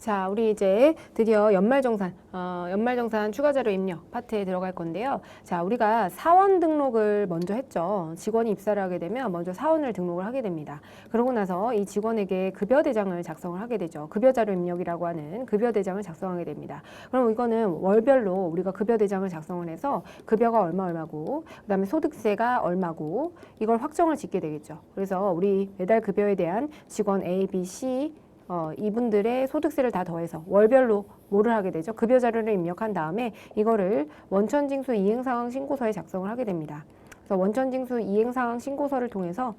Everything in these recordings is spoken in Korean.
자, 우리 이제 드디어 연말정산 추가자료 입력 파트에 들어갈 건데요. 자, 우리가 사원 등록을 먼저 했죠. 직원이 입사를 하게 되면 먼저 사원을 등록을 하게 됩니다. 그러고 나서 이 직원에게 급여대장을 작성을 하게 되죠. 급여자료 입력이라고 하는 급여대장을 작성하게 됩니다. 그럼 이거는 월별로 우리가 급여대장을 작성을 해서 급여가 얼마고 그다음에 소득세가 얼마고 이걸 확정을 짓게 되겠죠. 그래서 우리 매달 급여에 대한 직원 A, B, C 이분들의 소득세를 다 더해서 월별로 뭐를 하게 되죠? 급여 자료를 입력한 다음에 이거를 원천징수 이행상황 신고서에 작성을 하게 됩니다. 그래서 원천징수 이행상황 신고서를 통해서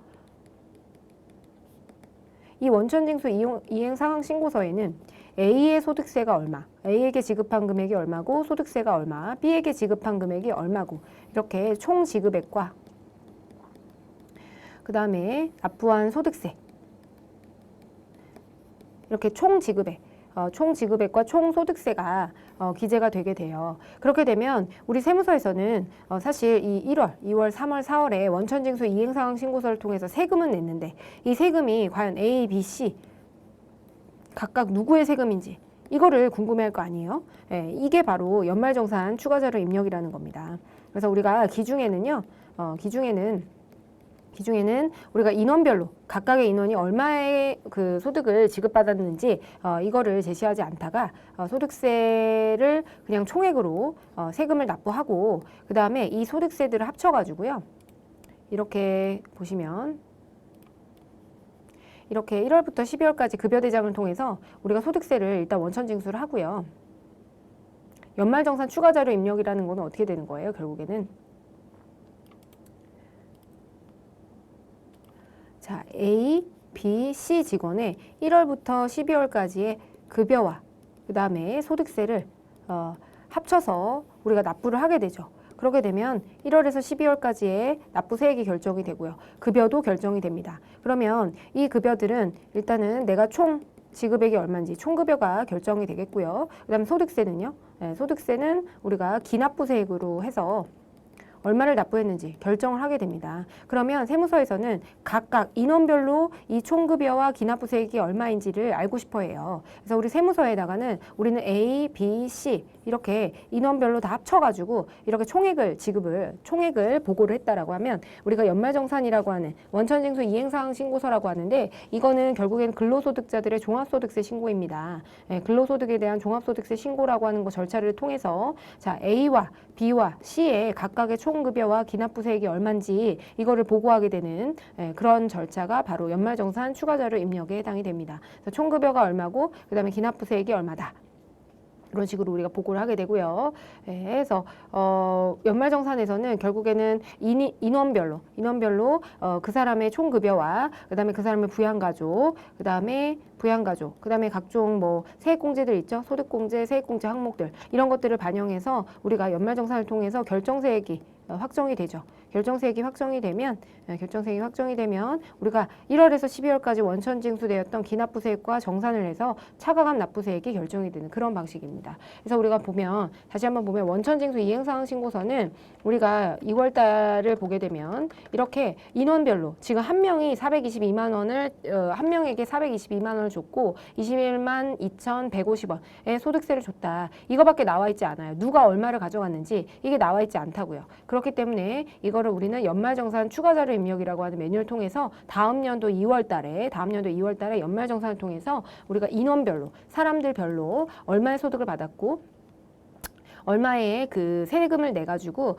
이 원천징수 이행상황 신고서에는 A의 소득세가 얼마, A에게 지급한 금액이 얼마고 소득세가 얼마, B에게 지급한 금액이 얼마고 이렇게 총 지급액과 그 다음에 납부한 소득세 이렇게 총 지급액과 총 소득세가 기재가 되게 돼요. 그렇게 되면 우리 세무서에서는 사실 이 1월, 2월, 3월, 4월에 원천징수 이행상황 신고서를 통해서 세금은 냈는데 이 세금이 과연 A, B, C 각각 누구의 세금인지 이거를 궁금해할 거 아니에요? 예, 이게 바로 연말정산 추가자료 입력이라는 겁니다. 그래서 우리가 기중에는 우리가 인원별로 각각의 인원이 얼마의 그 소득을 지급받았는지 이거를 제시하지 않다가 소득세를 그냥 총액으로 세금을 납부하고 그 다음에 이 소득세들을 합쳐가지고요. 이렇게 보시면 이렇게 1월부터 12월까지 급여대장을 통해서 우리가 소득세를 일단 원천징수를 하고요. 연말정산 추가자료 입력이라는 거는 어떻게 되는 거예요? 결국에는 자, A, B, C 직원의 1월부터 12월까지의 급여와 그 다음에 소득세를 합쳐서 우리가 납부를 하게 되죠. 그렇게 되면 1월에서 12월까지의 납부세액이 결정이 되고요. 급여도 결정이 됩니다. 그러면 이 급여들은 일단은 내가 총 지급액이 얼마인지 총급여가 결정이 되겠고요. 그 다음에 소득세는요. 네, 소득세는 우리가 기납부세액으로 해서 얼마를 납부했는지 결정을 하게 됩니다. 그러면 세무서에서는 각각 인원별로 이 총급여와 기납부세액이 얼마인지를 알고 싶어 해요. 그래서 우리 세무서에다가는 우리는 A, B, C 이렇게 인원별로 다 합쳐가지고 이렇게 총액을 보고를 했다라고 하면 우리가 연말정산이라고 하는 원천징수 이행사항 신고서라고 하는데 이거는 결국엔 근로소득자들의 종합소득세 신고입니다. 네, 근로소득에 대한 종합소득세 신고라고 하는 거 절차를 통해서 자 A와 B와 C의 각각의 총급여와 기납부세액이 얼마인지 이거를 보고하게 되는 그런 절차가 바로 연말정산 추가자료 입력에 해당이 됩니다. 그래서 총급여가 얼마고 그 다음에 기납부세액이 얼마다. 이런 식으로 우리가 보고를 하게 되고요. 그래서 연말정산에서는 결국에는 인원별로 그 사람의 총급여와 그다음에 그 사람의 부양가족, 그다음에 각종 뭐 세액공제들 있죠. 소득공제, 세액공제 항목들 이런 것들을 반영해서 우리가 연말정산을 통해서 결정세액이 확정이 되죠. 결정세액이 확정이 되면 우리가 1월에서 12월까지 원천징수되었던 기납부세액과 정산을 해서 차가감 납부세액이 결정이 되는 그런 방식입니다. 그래서 우리가 다시 한번 보면 원천징수 이행사항 신고서는 우리가 2월 달을 보게 되면 이렇게 인원별로 지금 한 명이 422만 원을 한 명에게 422만 원을 줬고 21만 2,150원의 소득세를 줬다. 이거밖에 나와 있지 않아요. 누가 얼마를 가져갔는지 이게 나와 있지 않다고요. 그렇기 때문에 이거를 우리는 연말정산 추가자료 입력이라고 하는 메뉴를 통해서 다음 연도 2월 달에 연말정산을 통해서 우리가 인원별로 사람들별로 얼마의 소득을 받았고 얼마의 그 세금을 내가지고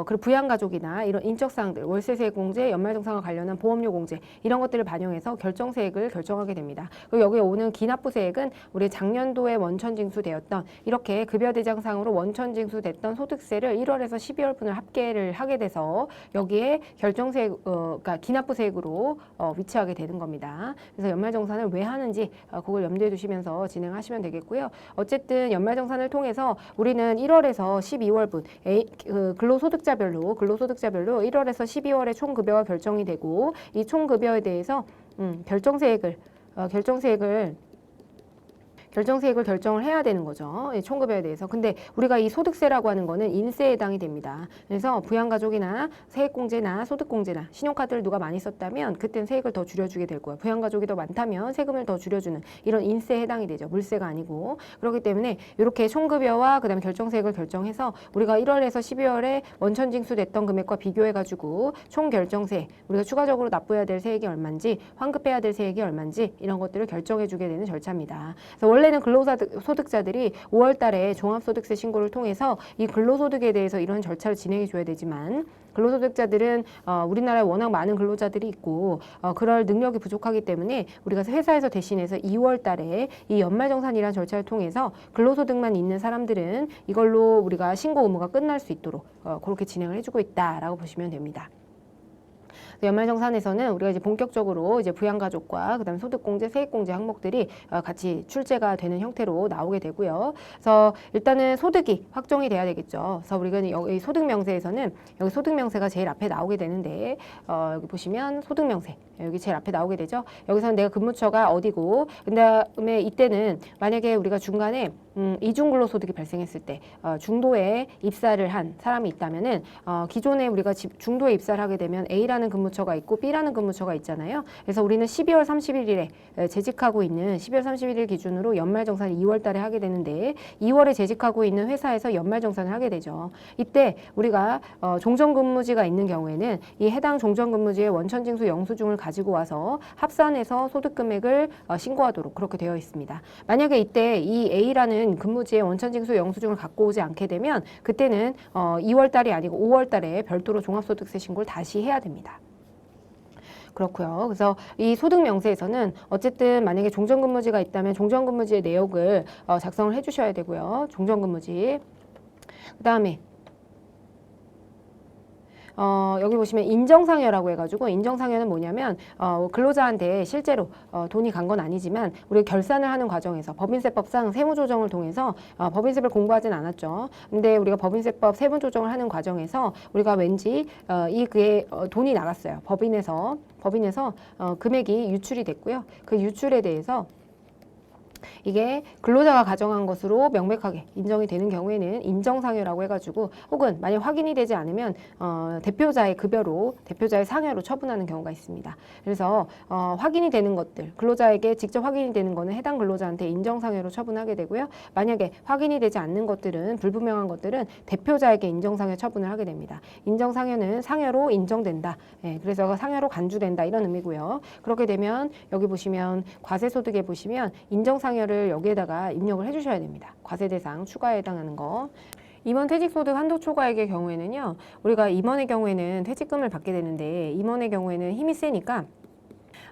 그리고 부양가족이나 이런 인적사항들 월세세액공제, 연말정산과 관련한 보험료 공제 이런 것들을 반영해서 결정세액을 결정하게 됩니다. 그리고 여기에 오는 기납부세액은 우리 작년도에 원천징수되었던 이렇게 급여대장상으로 원천징수됐던 소득세를 1월에서 12월분을 합계를 하게 돼서 여기에 결정세액, 그러니까 기납부세액으로 위치하게 되는 겁니다. 그래서 연말정산을 왜 하는지 그걸 염두에 두시면서 진행하시면 되겠고요. 어쨌든 연말정산을 통해서 우리는 1월에서 12월분 근로소득자별로 1월에서 12월에 총급여가 결정이 되고 이 총급여에 대해서 결정세액을 결정세액을 결정을 해야 되는 거죠. 총급여에 대해서. 근데 우리가 이 소득세라고 하는 거는 인세에 해당이 됩니다. 그래서 부양가족이나 세액공제나 소득공제나 신용카드를 누가 많이 썼다면 그때는 세액을 더 줄여주게 될 거예요. 부양가족이 더 많다면 세금을 더 줄여주는 이런 인세에 해당이 되죠. 물세가 아니고. 그렇기 때문에 이렇게 총급여와 그다음에 결정세액을 결정해서 우리가 1월에서 12월에 원천 징수됐던 금액과 비교해가지고 총 결정세 우리가 추가적으로 납부해야 될 세액이 얼마인지 환급해야 될 세액이 얼마인지 이런 것들을 결정해주게 되는 절차입니다. 그래서 원래는 근로소득자들이 5월 달에 종합소득세 신고를 통해서 이 근로소득에 대해서 이런 절차를 진행해 줘야 되지만 근로소득자들은 우리나라에 워낙 많은 근로자들이 있고 그럴 능력이 부족하기 때문에 우리가 회사에서 대신해서 2월 달에 이 연말정산이라는 절차를 통해서 근로소득만 있는 사람들은 이걸로 우리가 신고 의무가 끝날 수 있도록 그렇게 진행을 해주고 있다라고 보시면 됩니다. 연말정산에서는 우리가 이제 본격적으로 이제 부양가족과 그다음 소득공제, 세액공제 항목들이 같이 출제가 되는 형태로 나오게 되고요. 그래서 일단은 소득이 확정이 돼야 되겠죠. 그래서 우리가 여기 소득명세에서는 여기 소득명세가 제일 앞에 나오게 되는데 여기 보시면 소득명세 여기 제일 앞에 나오게 되죠. 여기서는 내가 근무처가 어디고 그다음에 이때는 만약에 우리가 중간에 이중근로소득이 발생했을 때 중도에 입사를 한 사람이 있다면은 기존에 우리가 중도에 입사를 하게 되면 A라는 근무처가 있고 B라는 근무처가 있잖아요. 그래서 우리는 12월 31일에 재직하고 있는 12월 31일 기준으로 연말정산을 2월 달에 하게 되는데 2월에 재직하고 있는 회사에서 연말정산을 하게 되죠. 이때 우리가 종전근무지가 있는 경우에는 이 해당 종전근무지의 원천징수 영수증을 가지고 와서 합산해서 소득금액을 신고하도록 그렇게 되어 있습니다. 만약에 이때 이 A라는 근무지의 원천징수 영수증을 갖고 오지 않게 되면 그때는 2월 달이 아니고 5월 달에 별도로 종합소득세 신고를 다시 해야 됩니다. 그렇고요. 그래서 이 소득명세에서는 어쨌든 만약에 종전근무지가 있다면 종전근무지의 내역을 작성을 해주셔야 되고요. 종전근무지. 그 다음에 여기 보시면 인정상여라고 해가지고 인정상여는 뭐냐면 근로자한테 실제로 돈이 간 건 아니지만 우리가 결산을 하는 과정에서 법인세법상 세무조정을 통해서 법인세를 공부하진 않았죠. 근데 우리가 법인세법 세무조정을 하는 과정에서 우리가 왠지 그게 돈이 나갔어요. 법인에서 금액이 유출이 됐고요. 그 유출에 대해서 이게 근로자가 가정한 것으로 명백하게 인정이 되는 경우에는 인정상여라고 해가지고 혹은 만약 확인이 되지 않으면 대표자의 급여로 대표자의 상여로 처분하는 경우가 있습니다. 그래서 확인이 되는 것들 근로자에게 직접 확인이 되는 거는 해당 근로자한테 인정상여로 처분하게 되고요. 만약에 확인이 되지 않는 것들은 불분명한 것들은 대표자에게 인정상여 처분을 하게 됩니다. 인정상여는 상여로 인정된다. 그래서 상여로 간주된다 이런 의미고요. 그렇게 되면 여기 보시면 과세소득에 보시면 인정상여를 여기에다가 입력을 해주셔야 됩니다. 과세대상 추가에 해당하는 거. 임원 퇴직소득 한도 초과액의 경우에는요. 우리가 임원의 경우에는 퇴직금을 받게 되는데 임원의 경우에는 힘이 세니까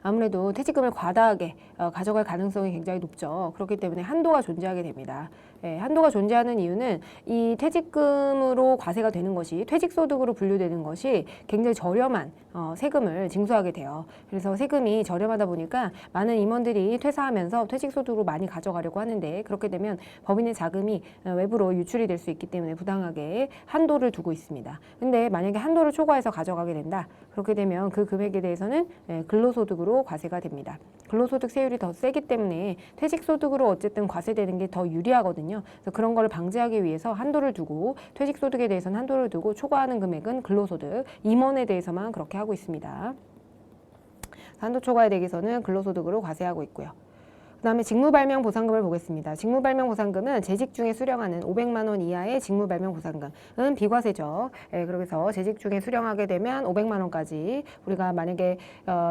아무래도 퇴직금을 과다하게 가져갈 가능성이 굉장히 높죠. 그렇기 때문에 한도가 존재하게 됩니다. 한도가 존재하는 이유는 이 퇴직금으로 과세가 되는 것이 퇴직소득으로 분류되는 것이 굉장히 저렴한 세금을 징수하게 돼요. 그래서 세금이 저렴하다 보니까 많은 임원들이 퇴사하면서 퇴직소득으로 많이 가져가려고 하는데 그렇게 되면 법인의 자금이 외부로 유출이 될 수 있기 때문에 부당하게 한도를 두고 있습니다. 근데 만약에 한도를 초과해서 가져가게 된다. 그렇게 되면 그 금액에 대해서는 근로소득으로 과세가 됩니다. 근로소득 세율이 더 세기 때문에 퇴직소득으로 어쨌든 과세되는 게 더 유리하거든요. 그래서 그런 거를 방지하기 위해서 한도를 두고 퇴직소득에 대해서는 한도를 두고 초과하는 금액은 근로소득, 임원에 대해서만 그렇게 하고 있습니다. 한도 초과에 대해서는 근로소득으로 과세하고 있고요. 그 다음에 직무발명보상금을 보겠습니다. 직무발명보상금은 재직 중에 수령하는 500만 원 이하의 직무발명보상금은 비과세죠. 그래서 재직 중에 수령하게 되면 500만 원까지 우리가 만약에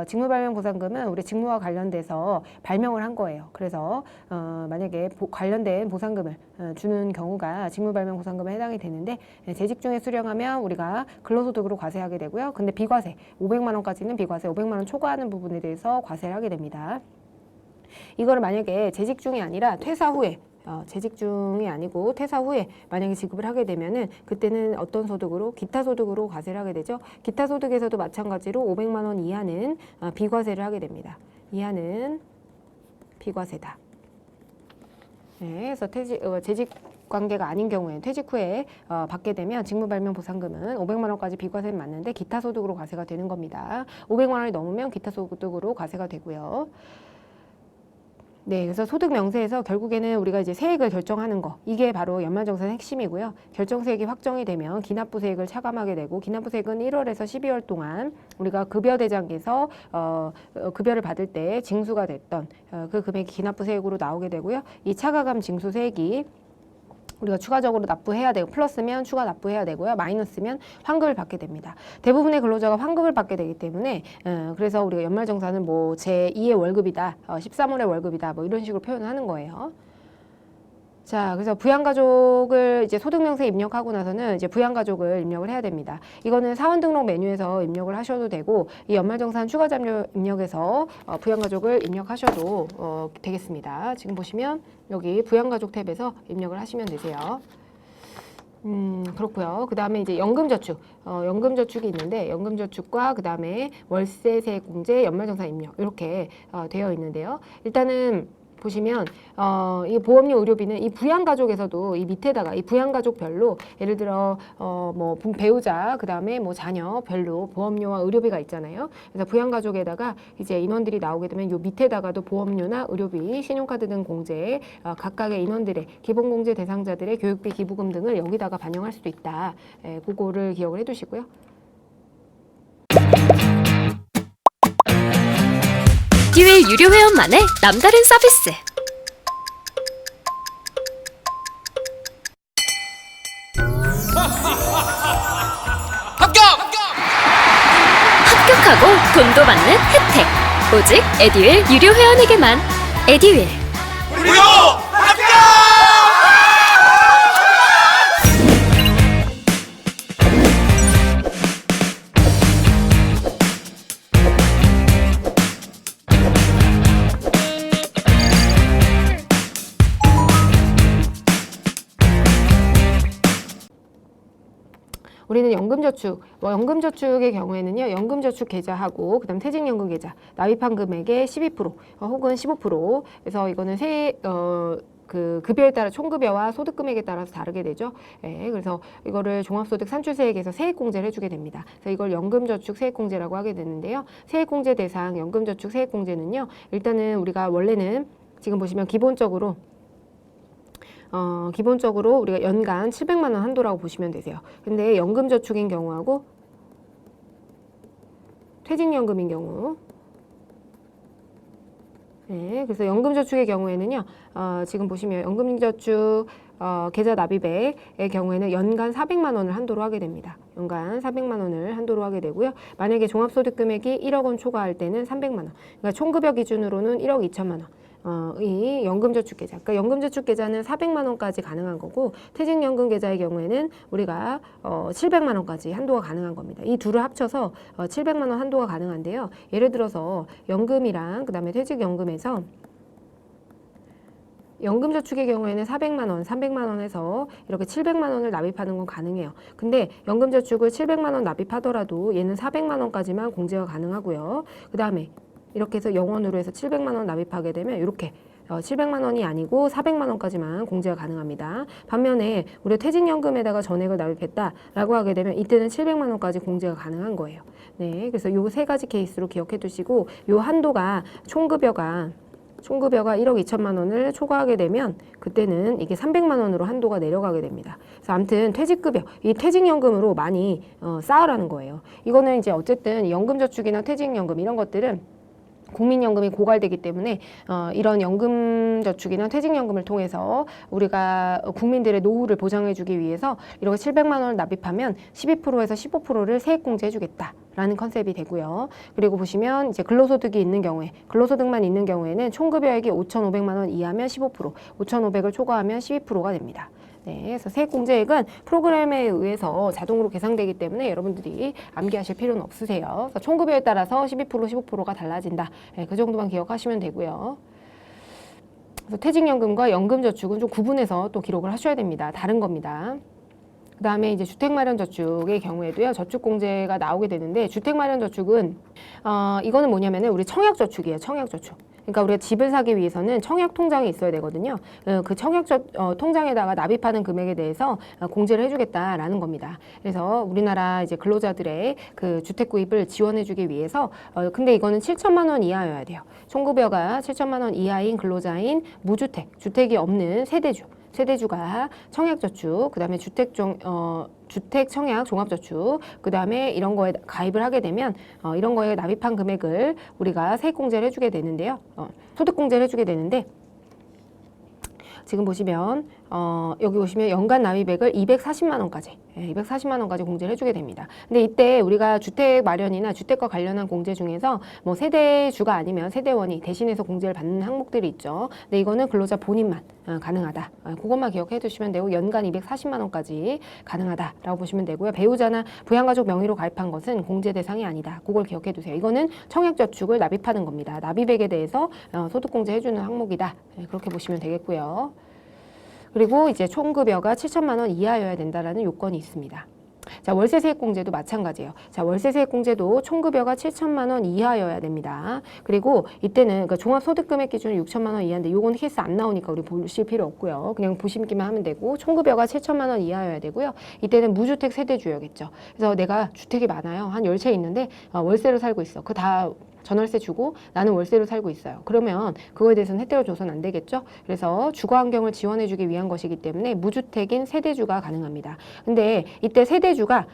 직무발명보상금은 우리 직무와 관련돼서 발명을 한 거예요. 그래서 만약에 관련된 보상금을 주는 경우가 직무발명보상금에 해당이 되는데 재직 중에 수령하면 우리가 근로소득으로 과세하게 되고요. 근데 비과세 500만 원까지는 비과세 500만 원 초과하는 부분에 대해서 과세를 하게 됩니다. 이거를 만약에 재직 중이 아니라 퇴사 후에 재직 중이 아니고 퇴사 후에 만약에 지급을 하게 되면은 그때는 어떤 소득으로 기타 소득으로 과세를 하게 되죠. 기타 소득에서도 마찬가지로 500만 원 이하는 비과세를 하게 됩니다. 이하는 비과세다. 그래서 재직 관계가 아닌 경우에 퇴직 후에 받게 되면 직무발명보상금은 500만 원까지 비과세는 맞는데 기타 소득으로 과세가 되는 겁니다. 500만 원이 넘으면 기타 소득으로 과세가 되고요. 네, 그래서 소득 명세에서 결국에는 우리가 이제 세액을 결정하는 거, 이게 바로 연말정산 핵심이고요. 결정세액이 확정이 되면 기납부세액을 차감하게 되고, 기납부세액은 1월에서 12월 동안 우리가 급여 대장에서 급여를 받을 때 징수가 됐던 그 금액이 기납부세액으로 나오게 되고요. 이 차가감 징수세액이 우리가 추가적으로 납부해야 되고, 플러스면 추가 납부해야 되고요. 마이너스면 환급을 받게 됩니다. 대부분의 근로자가 환급을 받게 되기 때문에 그래서 우리가 연말정산은 뭐 제2의 월급이다, 13월의 월급이다, 뭐 이런 식으로 표현을 하는 거예요. 자, 그래서 부양가족을 이제 소득명세에 입력하고 나서는 이제 부양가족을 입력을 해야 됩니다. 이거는 사원등록 메뉴에서 입력을 하셔도 되고, 이 연말정산 추가잔료 입력에서 부양가족을 입력하셔도 되겠습니다. 지금 보시면 여기 부양가족 탭에서 입력을 하시면 되세요. 그렇고요. 그 다음에 이제 연금저축, 연금저축이 있는데, 연금저축과 그 다음에 월세세액공제, 연말정산 입력 이렇게 되어 있는데요. 일단은 보시면 이 보험료 의료비는 이 부양가족에서도 이 밑에다가 이 부양가족별로 예를 들어 뭐 배우자 그 다음에 뭐 자녀 별로 보험료와 의료비가 있잖아요. 그래서 부양가족에다가 이제 인원들이 나오게 되면 요 밑에다가도 보험료나 의료비, 신용카드 등 공제, 각각의 인원들의 기본공제 대상자들의 교육비 기부금 등을 여기다가 반영할 수도 있다. 그거를 기억을 해두시고요. 에듀윌 유료 회원만의 남다른 서비스. 합격하고 돈도 받는 혜택. 오직 에듀윌 유료 회원에게만. 에듀윌. 무료 합격! 우리는 연금저축, 연금저축의 경우에는요, 연금저축 계좌하고 그다음 퇴직연금 계좌 납입한 금액의 12% 혹은 15%. 그래서 이거는 그 급여에 따라 총급여와 소득금액에 따라서 다르게 되죠. 예, 그래서 이거를 종합소득 산출세액에서 세액공제를 해주게 됩니다. 그래서 이걸 연금저축 세액공제라고 하게 되는데요. 세액공제 대상 연금저축 세액공제는요, 일단은 우리가 원래는 지금 보시면 기본적으로 우리가 연간 700만 원 한도라고 보시면 되세요. 근데 연금저축인 경우하고 퇴직연금인 경우, 네, 그래서 연금저축의 경우에는요, 지금 보시면 연금저축 계좌 납입액의 경우에는 연간 400만 원을 한도로 하게 됩니다. 연간 400만 원을 한도로 하게 되고요. 만약에 종합소득 금액이 1억 원 초과할 때는 300만 원. 그러니까 총급여 기준으로는 1억 2천만 원. 이 연금저축 계좌, 그러니까 연금저축 계좌는 400만 원까지 가능한 거고, 퇴직연금 계좌의 경우에는 우리가 700만 원까지 한도가 가능한 겁니다. 이 둘을 합쳐서 700만 원 한도가 가능한데요. 예를 들어서 연금이랑 그다음에 퇴직연금에서 연금저축의 경우에는 400만 원, 300만 원에서 이렇게 700만 원을 납입하는 건 가능해요. 근데 연금저축을 700만 원 납입하더라도 얘는 400만 원까지만 공제가 가능하고요. 그 다음에 이렇게 해서 영원으로 해서 700만 원 납입하게 되면 이렇게 700만 원이 아니고 400만 원까지만 공제가 가능합니다. 반면에 우리가 퇴직연금에다가 전액을 납입했다라고 하게 되면 이때는 700만 원까지 공제가 가능한 거예요. 네, 그래서 요 세 가지 케이스로 기억해 두시고, 요 한도가 총급여가 1억 2천만 원을 초과하게 되면 그때는 이게 300만 원으로 한도가 내려가게 됩니다. 그래서 아무튼 퇴직급여, 이 퇴직연금으로 많이 쌓으라는 거예요. 이거는 이제 어쨌든 연금저축이나 퇴직연금 이런 것들은 국민연금이 고갈되기 때문에 이런 연금저축이나 퇴직연금을 통해서 우리가 국민들의 노후를 보장해주기 위해서 이렇게 700만 원을 납입하면 12%에서 15%를 세액공제 해주겠다라는 컨셉이 되고요. 그리고 보시면 이제 근로소득이 있는 경우에, 근로소득만 있는 경우에는 총급여액이 5,500만 원 이하면 15%, 5,500을 초과하면 12%가 됩니다. 네, 그래서 세액공제액은 프로그램에 의해서 자동으로 계산되기 때문에 여러분들이 암기하실 필요는 없으세요. 그래서 총급여에 따라서 12%, 15%가 달라진다. 네, 그 정도만 기억하시면 되고요. 그래서 퇴직연금과 연금저축은 좀 구분해서 또 기록을 하셔야 됩니다. 다른 겁니다. 그다음에 이제 주택마련저축의 경우에도요, 저축공제가 나오게 되는데, 주택마련저축은 이거는 뭐냐면은 우리 청약저축이에요. 청약저축. 그러니까 우리가 집을 사기 위해서는 청약 통장이 있어야 되거든요. 그 청약 통장에다가 납입하는 금액에 대해서 공제를 해주겠다라는 겁니다. 그래서 우리나라 이제 근로자들의 그 주택 구입을 지원해주기 위해서 근데 이거는 7천만 원 이하여야 돼요. 총급여가 7천만 원 이하인 근로자인 무주택, 주택이 없는 세대주가 청약저축, 그다음에 주택 청약 종합저축, 그다음에 이런 거에 가입을 하게 되면 이런 거에 납입한 금액을 우리가 세액공제를 해주게 되는데요. 소득공제를 해주게 되는데, 지금 보시면 여기 보시면 연간 납입액을 240만 원까지 240만 원까지 공제를 해주게 됩니다. 근데 이때 우리가 주택 마련이나 주택과 관련한 공제 중에서 뭐 세대주가 아니면 세대원이 대신해서 공제를 받는 항목들이 있죠. 근데 이거는 근로자 본인만 가능하다. 그것만 기억해 두시면 되고, 연간 240만 원까지 가능하다라고 보시면 되고요. 배우자나 부양가족 명의로 가입한 것은 공제 대상이 아니다. 그걸 기억해 두세요. 이거는 청약저축을 납입하는 겁니다. 납입액에 대해서 소득공제 해주는 항목이다. 그렇게 보시면 되겠고요. 그리고 이제 총급여가 7천만 원 이하여야 된다라는 요건이 있습니다. 자, 월세세액공제도 마찬가지예요. 자, 월세세액공제도 총급여가 7천만 원 이하여야 됩니다. 그리고 이때는 그러니까 종합소득금액 기준은 6천만 원 이하인데 요건 케이스 안 나오니까 우리 보실 필요 없고요. 그냥 보시기만 하면 되고, 총급여가 7천만 원 이하여야 되고요. 이때는 무주택 세대주여겠죠. 그래서 내가 주택이 많아요. 한 10채 있는데 월세로 살고 있어. 그 다 전월세 주고 나는 월세로 살고 있어요. 그러면 그거에 대해서는 혜택을 줘서는 안 되겠죠. 그래서 주거 환경을 지원해주기 위한 것이기 때문에 무주택인 세대주가 가능합니다. 근데 이때 세대주가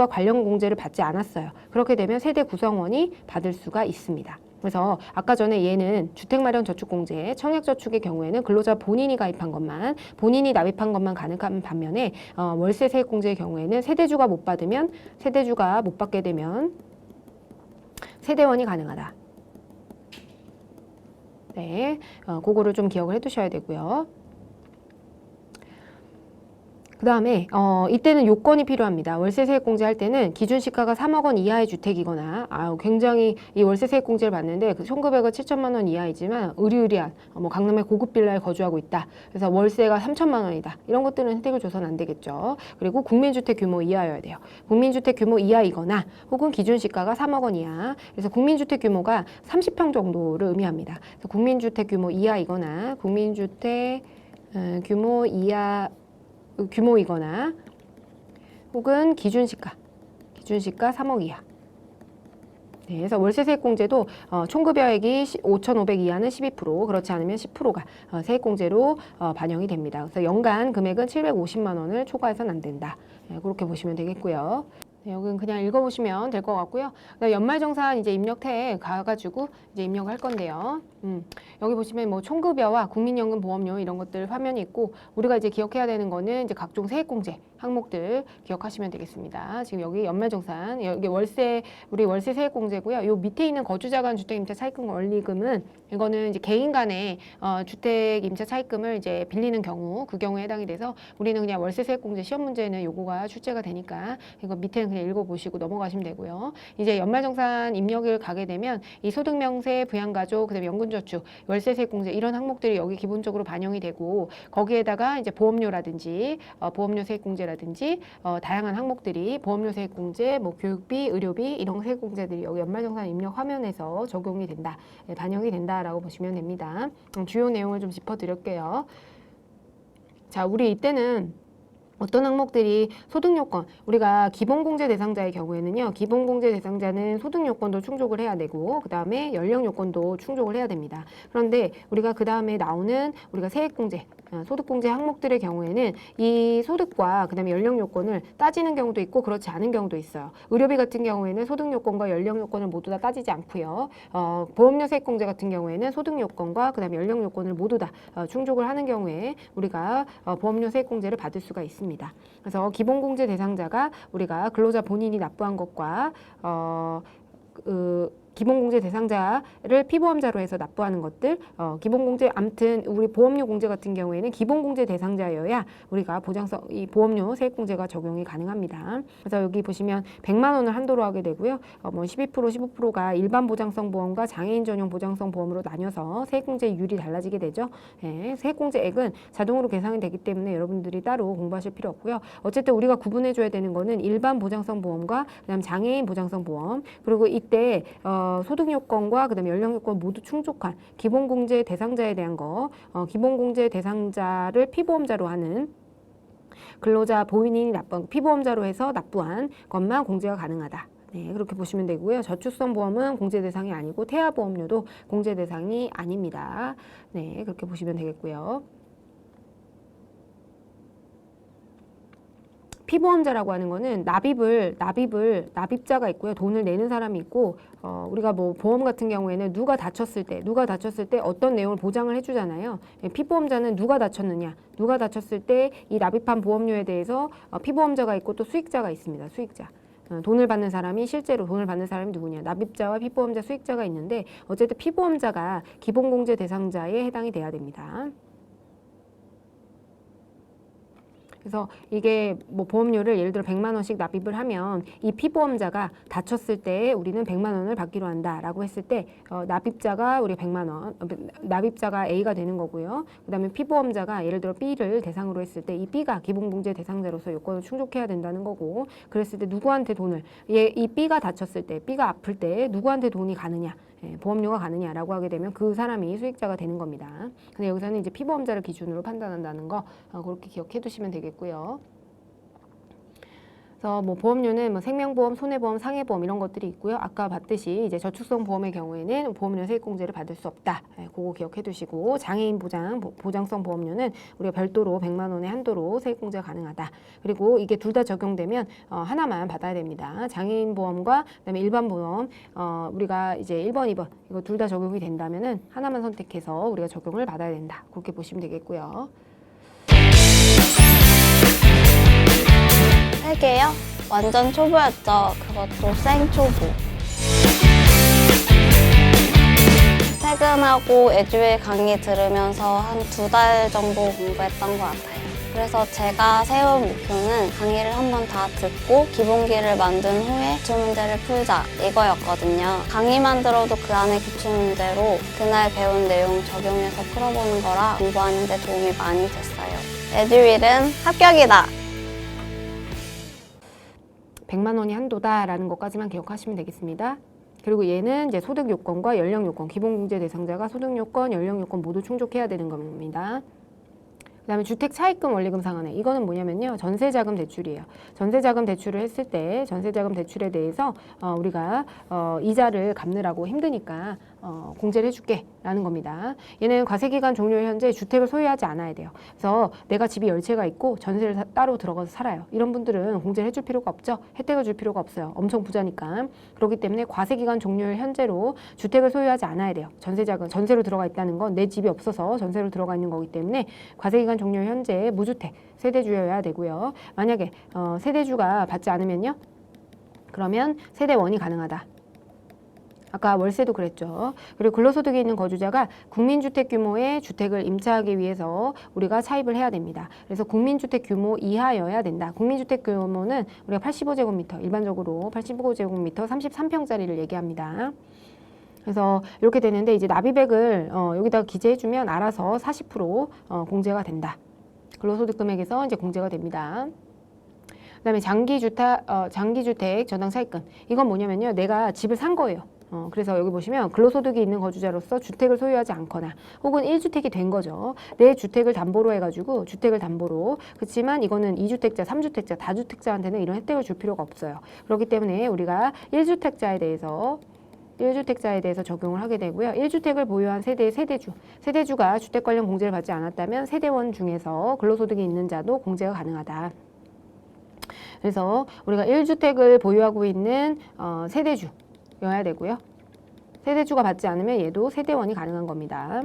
관련 공제를 받지 않았어요. 그렇게 되면 세대 구성원이 받을 수가 있습니다. 그래서 아까 전에 얘는 주택마련저축공제, 청약저축의 경우에는 근로자 본인이 가입한 것만, 본인이 납입한 것만 가능한 반면에 월세세액공제의 경우에는 세대주가 못 받게 되면 세대원이 가능하다. 네, 그거를 좀 기억을 해두셔야 되고요. 그 다음에 이때는 요건이 필요합니다. 월세세액공제 할 때는 기준시가가 3억 원 이하의 주택이거나 굉장히 이 월세세액공제를 받는데 그 총급여가 7천만 원 이하이지만 의리의리한 강남의 고급 빌라에 거주하고 있다. 그래서 월세가 3천만 원이다. 이런 것들은 혜택을 줘서는 안 되겠죠. 그리고 국민주택 규모 이하여야 돼요. 국민주택 규모 이하이거나 혹은 기준시가가 3억 원 이하. 그래서 국민주택 규모가 30평 정도를 의미합니다. 그래서 국민주택 규모 이하이거나 국민주택 규모이거나 혹은 기준시가 3억 이하. 네, 그래서 월세세액공제도 총급여액이 5,500 이하는 12%, 그렇지 않으면 10%가 세액공제로 반영이 됩니다. 그래서 연간 금액은 750만 원을 초과해서는 안 된다. 네, 그렇게 보시면 되겠고요. 네, 여기는 그냥 읽어보시면 될 것 같고요. 연말정산 이제 입력태에 가가지고 이제 입력을 할 건데요. 여기 보시면 뭐 총급여와 국민연금 보험료 이런 것들 화면이 있고, 우리가 이제 기억해야 되는 거는 이제 각종 세액공제 항목들 기억하시면 되겠습니다. 지금 여기 연말정산, 여기 우리 월세 세액공제고요. 요 밑에 있는 거주자 간 주택임차 차입금 원리금은 이거는 이제 개인 간의 주택임차 차입금을 이제 빌리는 경우, 그 경우에 해당이 돼서 우리는 그냥 월세 세액공제 시험 문제는 요거가 출제가 되니까 이거 밑에는 그냥 읽어보시고 넘어가시면 되고요. 이제 연말정산 입력을 가게 되면 이 소득명세, 부양가족, 그다음에 연금저축, 월세세액공제 이런 항목들이 여기 기본적으로 반영이 되고, 거기에다가 이제 보험료라든지 보험료 세액공제라든지 다양한 항목들이 보험료 세액공제, 뭐 교육비, 의료비 이런 세액공제들이 여기 연말정산 입력 화면에서 적용이 된다, 반영이 된다라고 보시면 됩니다. 주요 내용을 좀 짚어드릴게요. 자, 우리 이때는 어떤 항목들이 소득요건, 우리가 기본공제 대상자의 경우에는요, 기본공제 대상자는 소득요건도 충족을 해야 되고 그 다음에 연령요건도 충족을 해야 됩니다. 그런데 우리가 그 다음에 나오는 우리가 세액공제, 소득공제 항목들의 경우에는 이 소득과 그 다음에 연령요건을 따지는 경우도 있고 그렇지 않은 경우도 있어요. 의료비 같은 경우에는 소득요건과 연령요건을 모두 다 따지지 않고요. 보험료 세액공제 같은 경우에는 소득요건과 그 다음에 연령요건을 모두 다 충족을 하는 경우에 우리가 보험료 세액공제를 받을 수가 있습니다. 그래서 기본공제 대상자가 우리가 근로자 본인이 납부한 것과 기본공제 대상자를 피보험자로 해서 납부하는 것들, 기본공제, 암튼 우리 보험료 공제 같은 경우에는 기본공제 대상자여야 우리가 이 보험료 세액공제가 적용이 가능합니다. 그래서 여기 보시면 100만 원을 한도로 하게 되고요. 12%, 15%가 일반 보장성 보험과 장애인 전용 보장성 보험으로 나뉘어서 세액공제율이 달라지게 되죠. 예, 세액공제액은 자동으로 계산이 되기 때문에 여러분들이 따로 공부하실 필요 없고요. 어쨌든 우리가 구분해줘야 되는 거는 일반 보장성 보험과 그다음 장애인 보장성 보험, 그리고 이때 소득 요건과 그다음에 연령 요건 모두 충족한 기본공제 대상자에 대한 거, 기본공제 대상자를 피보험자로 하는 근로자 보인인이 피보험자로 해서 납부한 것만 공제가 가능하다. 네, 그렇게 보시면 되고요. 저축성 보험은 공제 대상이 아니고 태아보험료도 공제 대상이 아닙니다. 네, 그렇게 보시면 되겠고요. 피보험자라고 하는 거는 납입자가 있고요. 돈을 내는 사람이 있고, 우리가 뭐 보험 같은 경우에는 누가 다쳤을 때 어떤 내용을 보장을 해주잖아요. 피보험자는 누가 다쳤느냐, 누가 다쳤을 때 이 납입한 보험료에 대해서 피보험자가 있고 또 수익자가 있습니다. 수익자. 돈을 받는 사람이 실제로 돈을 받는 사람이 누구냐, 납입자와 피보험자, 수익자가 있는데 어쨌든 피보험자가 기본공제 대상자에 해당이 돼야 됩니다. 그래서 이게 뭐 보험료를 예를 들어 100만 원씩 납입을 하면 이 피보험자가 다쳤을 때 우리는 100만 원을 받기로 한다라고 했을 때 납입자가 우리가 100만 원, 납입자가 A가 되는 거고요. 그다음에 피보험자가 예를 들어 B를 대상으로 했을 때 이 B가 기본공제 대상자로서 요건을 충족해야 된다는 거고, 그랬을 때 누구한테 돈을, 이 B가 다쳤을 때, B가 아플 때 누구한테 돈이 가느냐, 보험료가 가느냐라고 하게 되면 그 사람이 수익자가 되는 겁니다. 근데 여기서는 이제 피보험자를 기준으로 판단한다는 거 그렇게 기억해 두시면 되겠고요. 그래서 뭐 보험료는 뭐 생명보험, 손해보험, 상해보험 이런 것들이 있고요. 아까 봤듯이 이제 저축성 보험의 경우에는 보험료 세액공제를 받을 수 없다. 그거 기억해 두시고, 장애인 보장성 보험료는 우리가 별도로 100만 원의 한도로 세액공제가 가능하다. 그리고 이게 둘 다 적용되면 하나만 받아야 됩니다. 장애인 보험과 그다음에 일반 보험, 우리가 이제 1번, 2번 이거 둘 다 적용이 된다면은 하나만 선택해서 우리가 적용을 받아야 된다. 그렇게 보시면 되겠고요. 3개요? 완전 초보였죠. 그것도 생초보. 퇴근하고 에듀윌 강의 들으면서 한 2달 정도 공부했던 것 같아요. 그래서 제가 세운 목표는 강의를 한번 다 듣고 기본기를 만든 후에 기출문제를 풀자 이거였거든요. 강의만 들어도 그 안에 기출문제로 그날 배운 내용 적용해서 풀어보는 거라 공부하는 데 도움이 많이 됐어요. 에듀윌은 합격이다! 100만 원이 한도다라는 것까지만 기억하시면 되겠습니다. 그리고 얘는 이제 소득 요건과 연령 요건, 기본공제 대상자가 소득 요건, 연령 요건 모두 충족해야 되는 겁니다. 그다음에 주택 차입금 원리금 상환액, 이거는 뭐냐면요, 전세자금 대출이에요. 전세자금 대출을 했을 때 전세자금 대출에 대해서 우리가 이자를 갚느라고 힘드니까 공제를 해줄게 라는 겁니다. 얘는 과세기간 종료 현재 주택을 소유하지 않아야 돼요. 그래서 내가 집이 10채가 있고 전세를 따로 들어가서 살아요. 이런 분들은 공제를 해줄 필요가 없죠. 혜택을 줄 필요가 없어요. 엄청 부자니까. 그렇기 때문에 과세기간 종료일 현재로 주택을 소유하지 않아야 돼요. 전세로 들어가 있다는 건 내 집이 없어서 전세로 들어가 있는 거기 때문에 과세기간 종료 현재 무주택 세대주여야 되고요. 만약에 세대주가 받지 않으면요, 그러면 세대원이 가능하다. 아까 월세도 그랬죠. 그리고 근로소득이 있는 거주자가 국민주택 규모의 주택을 임차하기 위해서 우리가 차입을 해야 됩니다. 그래서 국민주택 규모 이하여야 된다. 국민주택 규모는 우리가 85제곱미터, 일반적으로 85제곱미터 33평짜리를 얘기합니다. 그래서 이렇게 되는데 이제 납입액을 여기다가 기재해주면 알아서 40% 공제가 된다. 근로소득 금액에서 이제 공제가 됩니다. 그다음에 장기주택 전당 차입금, 이건 뭐냐면요, 내가 집을 산 거예요. 그래서 여기 보시면 근로소득이 있는 거주자로서 주택을 소유하지 않거나 혹은 1주택이 된 거죠. 내 주택을 담보로 해가지고 주택을 담보로, 그렇지만 이거는 2주택자, 3주택자, 다주택자한테는 이런 혜택을 줄 필요가 없어요. 그렇기 때문에 우리가 1주택자에 대해서 적용을 하게 되고요. 1주택을 보유한 세대주가 주택 관련 공제를 받지 않았다면 세대원 중에서 근로소득이 있는 자도 공제가 가능하다. 그래서 우리가 1주택을 보유하고 있는 세대주여야 되고요. 세대주가 받지 않으면 얘도 세대원이 가능한 겁니다.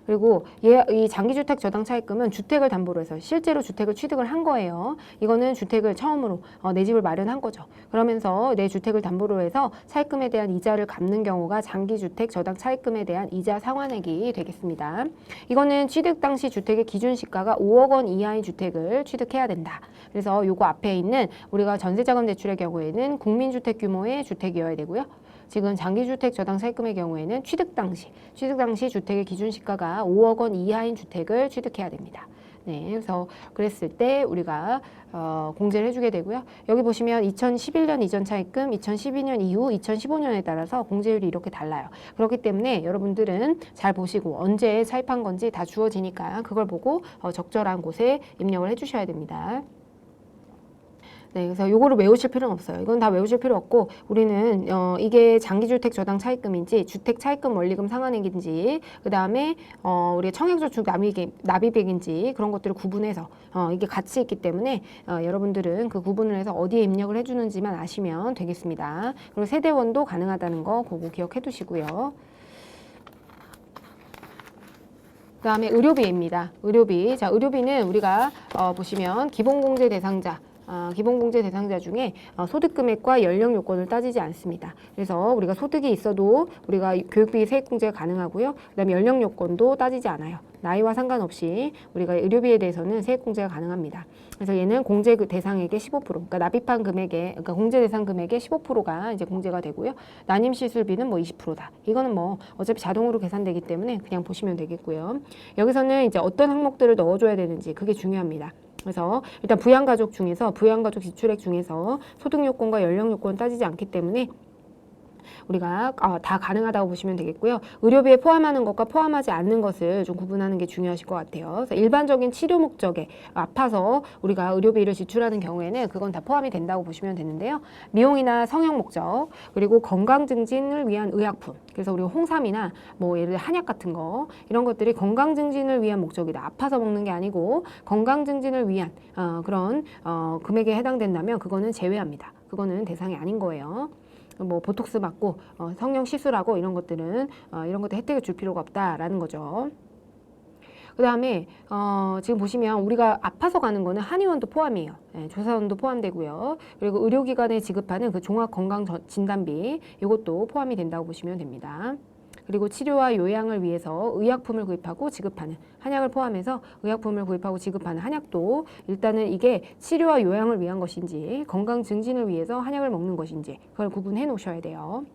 그리고 이 장기주택 저당 차입금은 주택을 담보로 해서 실제로 주택을 취득을 한 거예요. 이거는 주택을 처음으로 내 집을 마련한 거죠. 그러면서 내 주택을 담보로 해서 차입금에 대한 이자를 갚는 경우가 장기주택 저당 차입금에 대한 이자 상환액이 되겠습니다. 이거는 취득 당시 주택의 기준 시가가 5억 원 이하인 주택을 취득해야 된다. 그래서 요거 앞에 있는 우리가 전세자금 대출의 경우에는 국민주택 규모의 주택이어야 되고요. 지금 장기주택 저당 차입금의 경우에는 취득 당시 주택의 기준 시가가 5억 원 이하인 주택을 취득해야 됩니다. 네, 그래서 그랬을 때 우리가 공제를 해주게 되고요. 여기 보시면 2011년 이전 차입금, 2012년 이후, 2015년에 따라서 공제율이 이렇게 달라요. 그렇기 때문에 여러분들은 잘 보시고 언제 차입한 건지 다 주어지니까 그걸 보고 적절한 곳에 입력을 해주셔야 됩니다. 네, 그래서 요거를 외우실 필요는 없어요. 이건 다 외우실 필요 없고 우리는 이게 장기주택 저당 차입금인지 주택 차입금 원리금 상환액인지 그 다음에 우리가 청약저축 납입액인지 그런 것들을 구분해서 이게 같이 있기 때문에 여러분들은 그 구분을 해서 어디에 입력을 해주는지만 아시면 되겠습니다. 그리고 세대원도 가능하다는 거 그거 기억해 두시고요. 그 다음에 의료비입니다. 의료비. 자, 의료비는 우리가 보시면 기본공제 대상자 기본공제 대상자 중에 소득 금액과 연령 요건을 따지지 않습니다. 그래서 우리가 소득이 있어도 우리가 교육비 세액공제가 가능하고요. 그다음에 연령 요건도 따지지 않아요. 나이와 상관없이 우리가 의료비에 대해서는 세액공제가 가능합니다. 그래서 얘는 공제 대상액의 15%, 그러니까 납입한 금액의, 그러니까 공제 대상 금액의 15%가 이제 공제가 되고요. 난임 시술비는 뭐 20%다. 이거는 뭐 어차피 자동으로 계산되기 때문에 그냥 보시면 되겠고요. 여기서는 이제 어떤 항목들을 넣어줘야 되는지 그게 중요합니다. 그래서 일단 부양가족 부양가족 지출액 중에서 소득 요건과 연령 요건 따지지 않기 때문에 우리가 다 가능하다고 보시면 되겠고요. 의료비에 포함하는 것과 포함하지 않는 것을 좀 구분하는 게 중요하실 것 같아요. 그래서 일반적인 치료 목적에 아파서 우리가 의료비를 지출하는 경우에는 그건 다 포함이 된다고 보시면 되는데요. 미용이나 성형 목적, 그리고 건강 증진을 위한 의약품. 그래서 우리가 홍삼이나 뭐 예를 들어 한약 같은 거 이런 것들이 건강 증진을 위한 목적이다. 아파서 먹는 게 아니고 건강 증진을 위한 그런 금액에 해당된다면 그거는 제외합니다. 그거는 대상이 아닌 거예요. 뭐 보톡스 맞고 성형 시술하고 이런 것들은 이런 것들 혜택을 줄 필요가 없다라는 거죠. 그 다음에 지금 보시면 우리가 아파서 가는 거는 한의원도 포함이에요. 네, 조사원도 포함되고요. 그리고 의료기관에 지급하는 그 종합건강진단비 이것도 포함이 된다고 보시면 됩니다. 그리고 치료와 요양을 위해서 의약품을 구입하고 지급하는 한약을 포함해서 의약품을 구입하고 지급하는 한약도 일단은 이게 치료와 요양을 위한 것인지 건강 증진을 위해서 한약을 먹는 것인지 그걸 구분해 놓으셔야 돼요.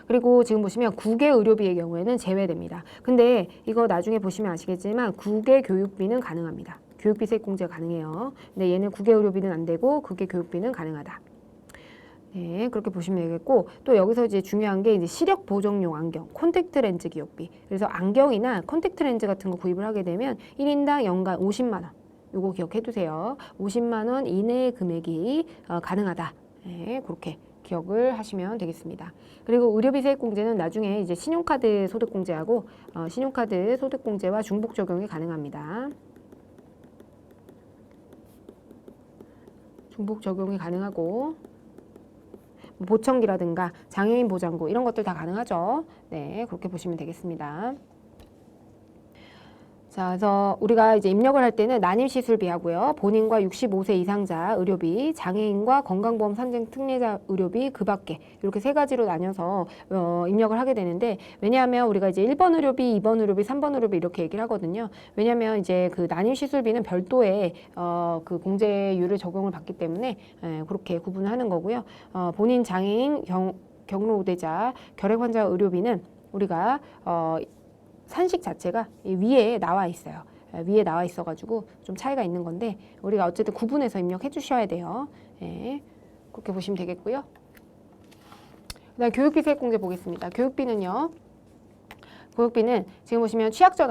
그리고 지금 보시면 국외 의료비의 경우에는 제외됩니다. 근데 이거 나중에 보시면 아시겠지만 국외 교육비는 가능합니다. 교육비 세액공제가 가능해요. 근데 얘는 국외 의료비는 안 되고 국외 교육비는 가능하다. 네, 그렇게 보시면 되겠고 또 여기서 이제 중요한 게 이제 시력 보정용 안경, 콘택트 렌즈 기업비. 그래서 안경이나 콘택트 렌즈 같은 거 구입을 하게 되면 1인당 연간 50만 원. 요거 기억해 두세요. 50만 원 이내의 금액이 가능하다. 네, 그렇게 기억을 하시면 되겠습니다. 그리고 의료비 세액공제는 나중에 이제 신용카드 소득공제하고 신용카드 소득공제와 중복 적용이 가능합니다. 중복 적용이 가능하고 보청기라든가 장애인 보장구 이런 것들 다 가능하죠. 네, 그렇게 보시면 되겠습니다. 자, 그래서 우리가 이제 입력을 할 때는 난임시술비하고요. 본인과 65세 이상자 의료비, 장애인과 건강보험 산정 특례자 의료비 그 밖에 이렇게 세 가지로 나뉘어서 입력을 하게 되는데 왜냐하면 우리가 이제 1번 의료비, 2번 의료비, 3번 의료비 이렇게 얘기를 하거든요. 왜냐하면 이제 그 난임시술비는 별도의 그 공제율을 적용을 받기 때문에 그렇게 구분을 하는 거고요. 본인 장애인, 경로우대자, 결핵환자 의료비는 우리가 산식 자체가 위에 나와 있어요. 위에 나와 있어가지고 좀 차이가 있는 건데 우리가 어쨌든 구분해서 입력해 주셔야 돼요. 네, 그렇게 보시면 되겠고요. 그다음 교육비 세액공제 보겠습니다. 교육비는요. 교육비는 지금 보시면 취약전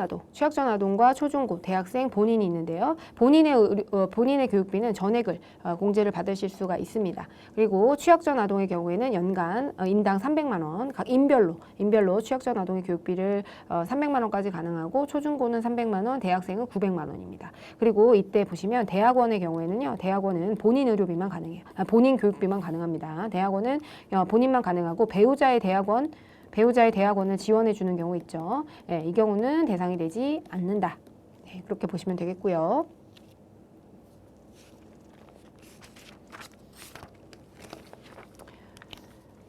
아동과 초중고, 대학생 본인이 있는데요. 본인의 교육비는 전액을 공제를 받으실 수가 있습니다. 그리고 취약전 아동의 경우에는 연간 인당 300만 원, 각 인별로 취약전 아동의 교육비를 300만 원까지 가능하고 초중고는 300만 원, 대학생은 900만 원입니다. 그리고 이때 보시면 대학원의 경우에는요. 대학원은 본인 의료비만 가능해요. 본인 교육비만 가능합니다. 대학원은 본인만 가능하고 배우자의 대학원 배우자의 대학원을 지원해 주는 경우 있죠. 예, 이 경우는 대상이 되지 않는다. 네, 그렇게 보시면 되겠고요.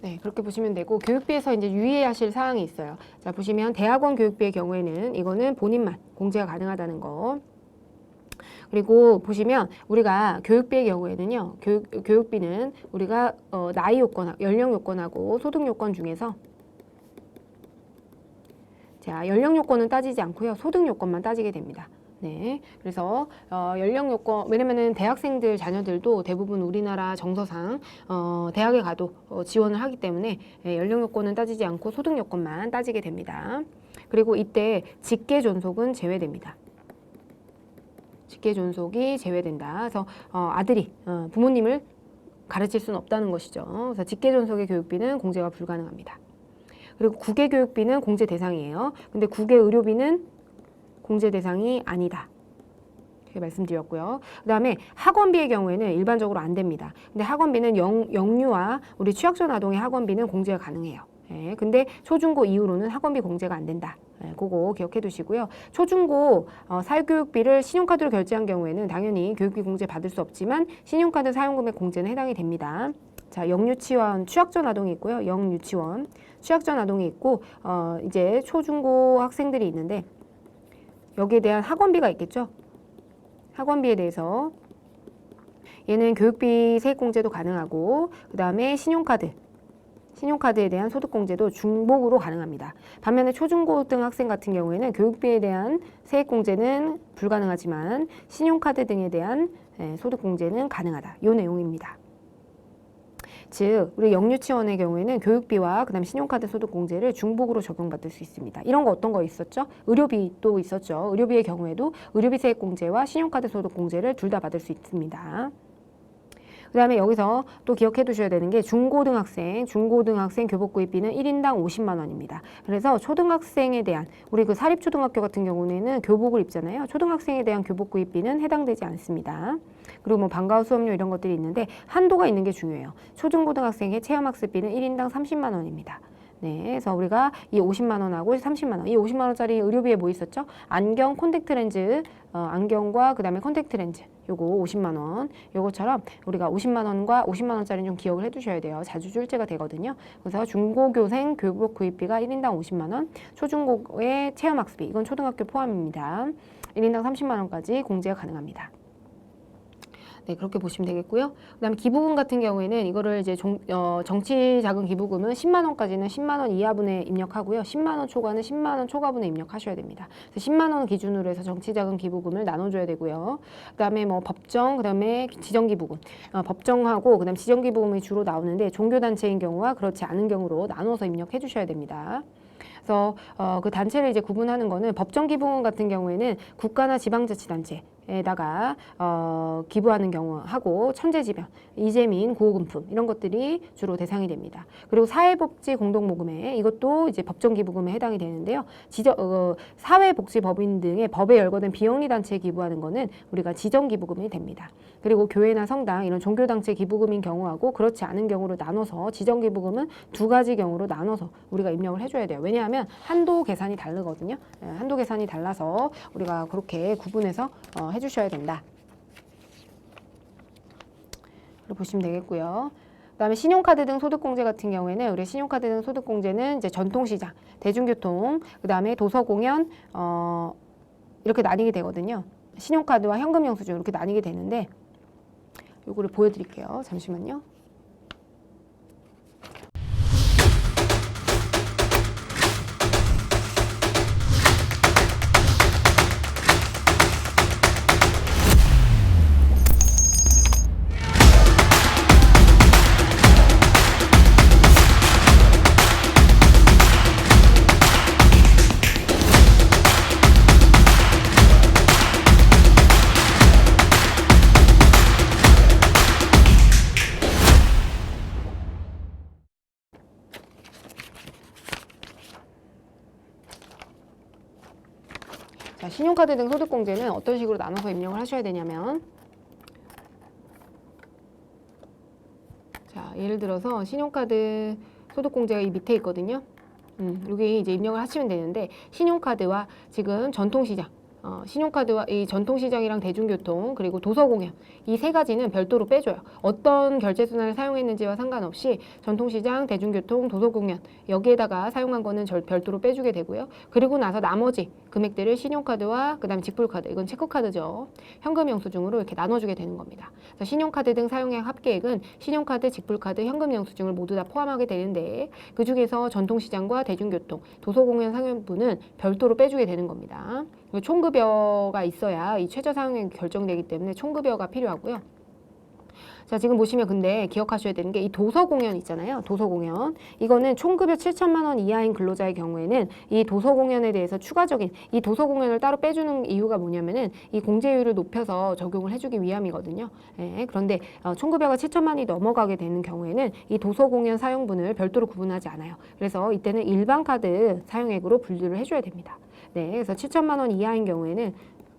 네, 그렇게 보시면 되고 교육비에서 이제 유의하실 사항이 있어요. 자, 보시면 대학원 교육비의 경우에는 이거는 본인만 공제가 가능하다는 거. 그리고 보시면 우리가 교육비의 경우에는요. 교육비는 우리가 나이 요건, 연령 요건하고 소득 요건 중에서 자, 연령 요건은 따지지 않고요. 소득 요건만 따지게 됩니다. 네, 그래서 연령 요건, 왜냐면은 대학생들 자녀들도 대부분 우리나라 정서상 대학에 가도 지원을 하기 때문에 연령 요건은 따지지 않고 소득 요건만 따지게 됩니다. 그리고 이때 직계 존속은 제외됩니다. 직계 존속이 제외된다. 그래서 아들이 부모님을 가르칠 수는 없다는 것이죠. 그래서 직계 존속의 교육비는 공제가 불가능합니다. 그리고 국외 교육비는 공제 대상이에요. 근데 국외 의료비는 공제 대상이 아니다. 이렇게 말씀드렸고요. 그 다음에 학원비의 경우에는 일반적으로 안 됩니다. 근데 학원비는 영유아, 우리 취약전 아동의 학원비는 공제가 가능해요. 예, 근데 초중고 이후로는 학원비 공제가 안 된다. 예, 그거 기억해 두시고요. 초중고 사교육비를 신용카드로 결제한 경우에는 당연히 교육비 공제 받을 수 없지만 신용카드 사용금액 공제는 해당이 됩니다. 자, 영유치원, 취약전 아동이 있고요. 영유치원, 취약전 아동이 있고 이제 초중고 학생들이 있는데 여기에 대한 학원비가 있겠죠. 학원비에 대해서 얘는 교육비 세액공제도 가능하고 그 다음에 신용카드에 대한 소득공제도 중복으로 가능합니다. 반면에 초중고등 학생 같은 경우에는 교육비에 대한 세액공제는 불가능하지만 신용카드 등에 대한 소득공제는 가능하다. 이 내용입니다. 즉 우리 영유치원의 경우에는 교육비와 그다음 신용카드 소득공제를 중복으로 적용받을 수 있습니다. 이런 거 어떤 거 있었죠? 의료비도 있었죠. 의료비의 경우에도 의료비 세액공제와 신용카드 소득공제를 둘 다 받을 수 있습니다. 그 다음에 여기서 또 기억해 두셔야 되는 게 중고등학생 교복구입비는 1인당 50만 원입니다. 그래서 초등학생에 대한 우리 그 사립초등학교 같은 경우에는 교복을 입잖아요. 초등학생에 대한 교복구입비는 해당되지 않습니다. 그리고 뭐 방과후 수업료 이런 것들이 있는데 한도가 있는 게 중요해요. 초중고등학생의 체험학습비는 1인당 30만 원입니다. 네, 그래서 우리가 이 50만 원하고 30만 원, 이 50만 원짜리 의료비에 뭐 있었죠? 안경, 콘택트 렌즈, 안경과 그 다음에 콘택트 렌즈, 요거 50만 원, 요거처럼 우리가 50만 원과 50만 원짜리는 좀 기억을 해두셔야 돼요. 자주 출제가 되거든요. 그래서 중고교생 교복 구입비가 1인당 50만 원, 초중고의 체험학습비, 이건 초등학교 포함입니다. 1인당 30만 원까지 공제가 가능합니다. 네, 그렇게 보시면 되겠고요. 그다음에 기부금 같은 경우에는 이거를 이제 정치자금 기부금은 10만 원까지는 10만 원 이하분에 입력하고요. 10만 원 초과는 10만 원 초과분에 입력하셔야 됩니다. 그래서 10만 원 기준으로 해서 정치자금 기부금을 나눠줘야 되고요. 그다음에 뭐 법정, 그다음에 지정기부금, 법정하고 그다음 지정기부금이 주로 나오는데 종교단체인 경우와 그렇지 않은 경우로 나눠서 입력해 주셔야 됩니다. 그래서 그 단체를 이제 구분하는 거는 법정기부금 같은 경우에는 국가나 지방자치단체에다가 기부하는 경우하고 천재지변, 이재민, 구호금품 이런 것들이 주로 대상이 됩니다. 그리고 사회복지 공동모금회 이것도 이제 법정기부금에 해당이 되는데요. 사회복지법인 등의 법에 열거된 비영리 단체에 기부하는 거는 우리가 지정기부금이 됩니다. 그리고 교회나 성당 이런 종교단체 기부금인 경우하고 그렇지 않은 경우로 나눠서 지정기부금은 두 가지 경우로 나눠서 우리가 입력을 해줘야 돼요. 왜냐하면 한도 계산이 다르거든요. 한도 계산이 달라서 우리가 그렇게 구분해서 해주셔야 된다. 그렇게 보시면 되겠고요. 그다음에 신용카드 등 소득공제 같은 경우에는 우리 신용카드 등 소득공제는 이제 전통시장, 대중교통, 그다음에 도서공연 이렇게 나뉘게 되거든요. 신용카드와 현금영수증 이렇게 나뉘게 되는데 요거를 보여드릴게요. 잠시만요. 자, 신용카드 등 소득공제는 어떤 식으로 나눠서 입력을 하셔야 되냐면 자, 예를 들어서 신용카드 소득공제가 이 밑에 있거든요. 여기 이제 입력을 하시면 되는데 신용카드와 지금 전통시장 신용카드와 이 전통시장이랑 대중교통 그리고 도서공연 이 세 가지는 별도로 빼줘요. 어떤 결제수단을 사용했는지와 상관없이 전통시장, 대중교통, 도서공연 여기에다가 사용한 거는 별도로 빼주게 되고요. 그리고 나서 나머지 금액들을 신용카드와 그 다음에 직불카드 이건 체크카드죠. 현금 영수증으로 이렇게 나눠주게 되는 겁니다. 그래서 신용카드 등 사용액 합계액은 신용카드, 직불카드, 현금 영수증을 모두 다 포함하게 되는데 그 중에서 전통시장과 대중교통, 도서공연 사용분은 별도로 빼주게 되는 겁니다. 총급여가 있어야 이 최저 사용액이 결정되기 때문에 총급여가 필요하고요. 자, 지금 보시면 근데 기억하셔야 되는 게 이 도서공연 있잖아요. 도서공연. 이거는 총급여 7천만 원 이하인 근로자의 경우에는 이 도서공연에 대해서 추가적인 이 도서공연을 따로 빼주는 이유가 뭐냐면은 이 공제율을 높여서 적용을 해주기 위함이거든요. 예, 그런데 총급여가 7천만이 넘어가게 되는 경우에는 이 도서공연 사용분을 별도로 구분하지 않아요. 그래서 이때는 일반 카드 사용액으로 분류를 해줘야 됩니다. 네, 그래서 7천만 원 이하인 경우에는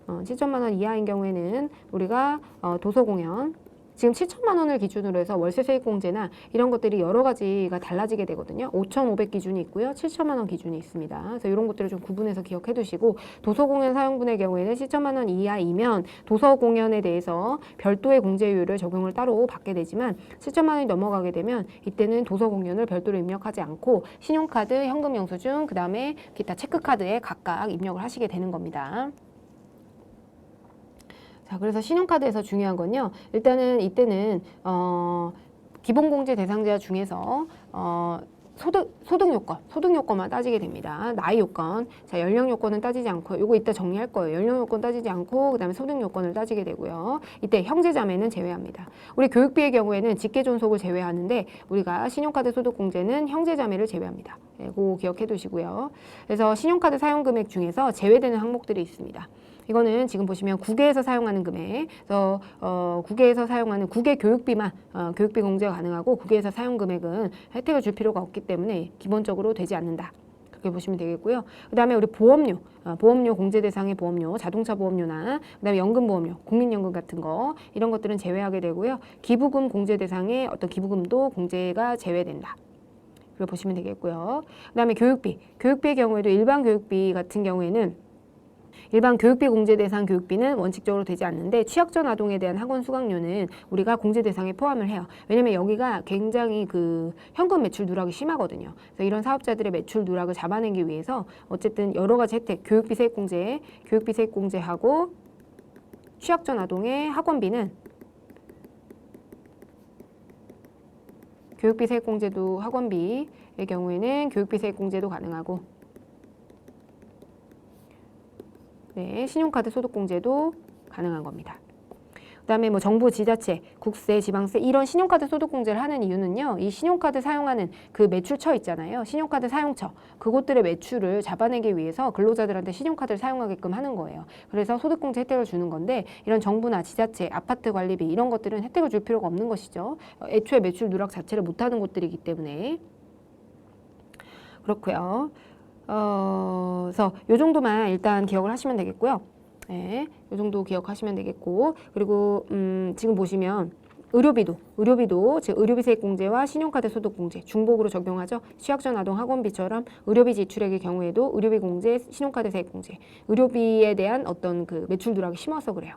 7천만 원 이하인 경우에는 우리가 도서공연 지금 7천만 원을 기준으로 해서 월세 세액공제나 이런 것들이 여러 가지가 달라지게 되거든요. 5,500 기준이 있고요. 7천만 원 기준이 있습니다. 그래서 이런 것들을 좀 구분해서 기억해 두시고 도서공연 사용분의 경우에는 7천만 원 이하이면 도서공연에 대해서 별도의 공제율을 적용을 따로 받게 되지만 7천만 원이 넘어가게 되면 이때는 도서공연을 별도로 입력하지 않고 신용카드, 현금 영수증, 그 다음에 기타 체크카드에 각각 입력을 하시게 되는 겁니다. 자, 그래서 신용카드에서 중요한 건요. 일단은 이때는 기본공제 대상자 중에서 소득 요건만 따지게 됩니다. 나이 요건, 자 연령 요건은 따지지 않고 요거 이따 정리할 거예요. 연령 요건 따지지 않고 그다음에 소득 요건을 따지게 되고요. 이때 형제자매는 제외합니다. 우리 교육비의 경우에는 직계존속을 제외하는데 우리가 신용카드 소득공제는 형제자매를 제외합니다. 네, 그거 기억해 두시고요. 그래서 신용카드 사용 금액 중에서 제외되는 항목들이 있습니다. 이거는 지금 보시면 국외에서 사용하는 금액, 그래서 국외에서 사용하는 국외 교육비만 교육비 공제가 가능하고 국외에서 사용 금액은 혜택을 줄 필요가 없기 때문에 기본적으로 되지 않는다. 그렇게 보시면 되겠고요. 그 다음에 우리 보험료, 보험료 공제 대상의 보험료, 자동차 보험료나 그 다음에 연금보험료, 국민연금 같은 거 이런 것들은 제외하게 되고요. 기부금 공제 대상의 어떤 기부금도 공제가 제외된다. 그렇게 보시면 되겠고요. 그 다음에 교육비의 경우에도 일반 교육비 같은 경우에는 일반 교육비 공제 대상 교육비는 원칙적으로 되지 않는데 취약전 아동에 대한 학원 수강료는 우리가 공제 대상에 포함을 해요. 왜냐면 여기가 굉장히 그 현금 매출 누락이 심하거든요. 그래서 이런 사업자들의 매출 누락을 잡아내기 위해서 어쨌든 여러 가지 혜택, 교육비 세액 공제하고 취약전 아동의 학원비는 교육비 세액 공제도 학원비의 경우에는 교육비 세액 공제도 가능하고 네, 신용카드 소득공제도 가능한 겁니다. 그 다음에 뭐 정부, 지자체, 국세, 지방세 이런 신용카드 소득공제를 하는 이유는요. 이 신용카드 사용하는 그 매출처 있잖아요. 신용카드 사용처. 그곳들의 매출을 잡아내기 위해서 근로자들한테 신용카드를 사용하게끔 하는 거예요. 그래서 소득공제 혜택을 주는 건데 이런 정부나 지자체, 아파트 관리비 이런 것들은 혜택을 줄 필요가 없는 것이죠. 애초에 매출 누락 자체를 못하는 곳들이기 때문에 그렇고요. 그래서 요 정도만 일단 기억을 하시면 되겠고요. 네, 요 정도 기억하시면 되겠고 그리고 지금 보시면 의료비도 즉 의료비 세액 공제와 신용카드 소득 공제 중복으로 적용하죠. 취약전 아동 학원비처럼 의료비 지출액의 경우에도 의료비 공제, 신용카드 세액 공제. 의료비에 대한 어떤 그 매출 누락이 심해서 그래요.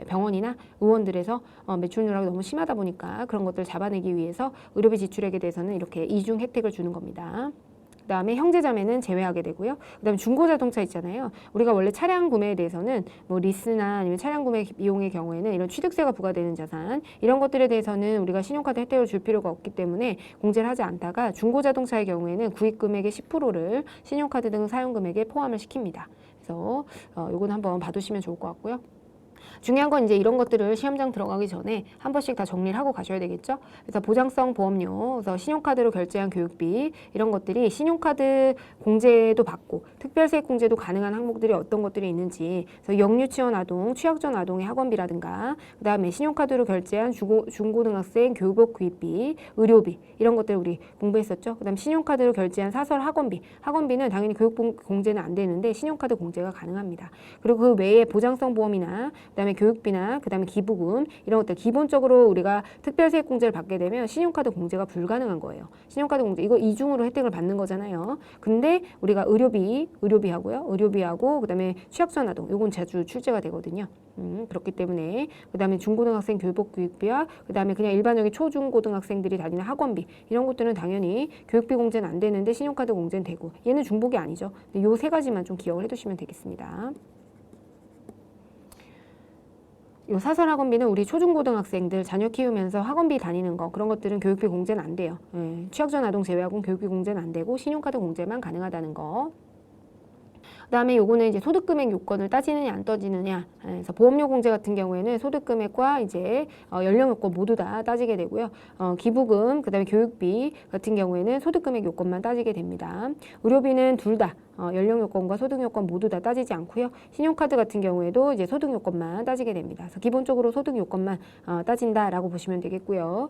병원이나 의원들에서 매출 누락이 너무 심하다 보니까 그런 것들을 잡아내기 위해서 의료비 지출액에 대해서는 이렇게 이중 혜택을 주는 겁니다. 그 다음에 형제자매는 제외하게 되고요. 그 다음에 중고자동차 있잖아요. 우리가 원래 차량 구매에 대해서는 뭐 리스나 아니면 차량 구매 비용의 경우에는 이런 취득세가 부과되는 자산 이런 것들에 대해서는 우리가 신용카드 혜택을 줄 필요가 없기 때문에 공제를 하지 않다가 중고자동차의 경우에는 구입 금액의 10%를 신용카드 등 사용 금액에 포함을 시킵니다. 그래서 요건 한번 봐두시면 좋을 것 같고요. 중요한 건 이제 이런 것들을 시험장 들어가기 전에 한 번씩 다 정리를 하고 가셔야 되겠죠. 그래서 보장성 보험료, 그래서 신용카드로 결제한 교육비 이런 것들이 신용카드 공제도 받고 특별세액 공제도 가능한 항목들이 어떤 것들이 있는지 그래서 영유치원 아동, 취약전 아동의 학원비라든가 그다음에 신용카드로 결제한 중고등학생 교복 구입비, 의료비 이런 것들 우리 공부했었죠. 그다음 신용카드로 결제한 사설 학원비는 당연히 교육 공제는 안 되는데 신용카드 공제가 가능합니다. 그리고 그 외에 보장성 보험이나 그다음에 교육비나 그다음에 기부금 이런 것들 기본적으로 우리가 특별세액공제를 받게 되면 신용카드 공제가 불가능한 거예요. 신용카드 공제 이거 이중으로 혜택을 받는 거잖아요. 근데 우리가 의료비하고 그다음에 취약전 아동 요건 자주 출제가 되거든요. 그렇기 때문에 그다음에 중고등학생 교복교육비와 그다음에 그냥 일반적인 초중고등학생들이 다니는 학원비 이런 것들은 당연히 교육비 공제는 안 되는데 신용카드 공제는 되고 얘는 중복이 아니죠. 요 세 가지만 좀 기억을 해두시면 되겠습니다. 요 사설학원비는 우리 초중고등학생들 자녀 키우면서 학원비 다니는 거 그런 것들은 교육비 공제는 안 돼요. 취약전 아동 제외하고는 교육비 공제는 안 되고 신용카드 공제만 가능하다는 거. 그다음에 요거는 이제 소득금액 요건을 따지느냐 안 따지느냐. 그래서 보험료 공제 같은 경우에는 소득금액과 이제 연령 요건 모두 다 따지게 되고요. 기부금 그다음에 교육비 같은 경우에는 소득금액 요건만 따지게 됩니다. 의료비는 둘 다 연령 요건과 소득 요건 모두 다 따지지 않고요. 신용카드 같은 경우에도 이제 소득 요건만 따지게 됩니다. 그래서 기본적으로 소득 요건만 따진다라고 보시면 되겠고요.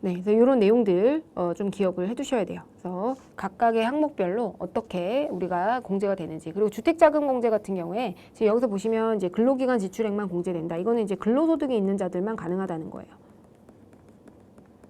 네, 그래서 이런 내용들 좀 기억을 해두셔야 돼요. 그래서 각각의 항목별로 어떻게 우리가 공제가 되는지 그리고 주택자금 공제 같은 경우에 지금 여기서 보시면 이제 근로기간 지출액만 공제된다. 이거는 이제 근로소득이 있는 자들만 가능하다는 거예요.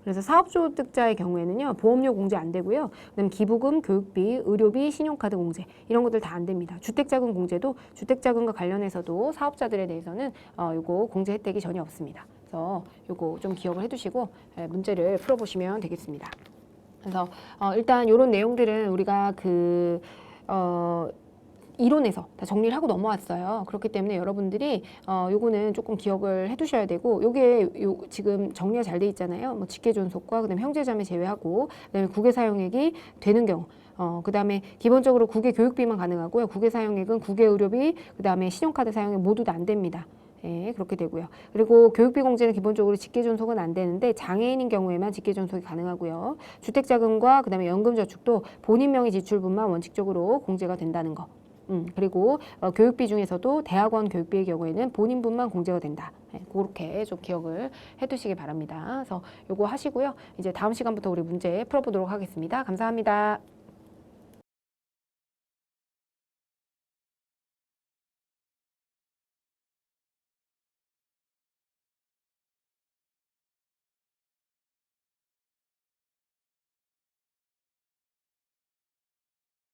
그래서 사업소득자의 경우에는요 보험료 공제 안 되고요. 그다음 기부금, 교육비, 의료비, 신용카드 공제 이런 것들 다 안 됩니다. 주택자금 공제도 주택자금과 관련해서도 사업자들에 대해서는 요거 공제 혜택이 전혀 없습니다. 그래서 요거 좀 기억을 해두시고 문제를 풀어보시면 되겠습니다. 그래서 일단 이런 내용들은 우리가 이론에서 다 정리를 하고 넘어왔어요. 그렇기 때문에 여러분들이 요거는 조금 기억을 해두셔야 되고 요게 지금 정리가 잘 돼 있잖아요. 뭐 직계존속과 그다음에 형제자매 제외하고 그다음에 국외 사용액이 되는 경우 그다음에 기본적으로 국외 교육비만 가능하고요. 국외 사용액은 국외 의료비 그다음에 신용카드 사용액 모두 다 안 됩니다. 네, 그렇게 되고요. 그리고 교육비 공제는 기본적으로 직계존속은 안 되는데 장애인인 경우에만 직계존속이 가능하고요. 주택자금과 그다음에 연금저축도 본인 명의 지출분만 원칙적으로 공제가 된다는 거. 그리고 교육비 중에서도 대학원 교육비의 경우에는 본인분만 공제가 된다. 네, 그렇게 좀 기억을 해두시기 바랍니다. 그래서 요거 하시고요. 이제 다음 시간부터 우리 문제 풀어보도록 하겠습니다. 감사합니다.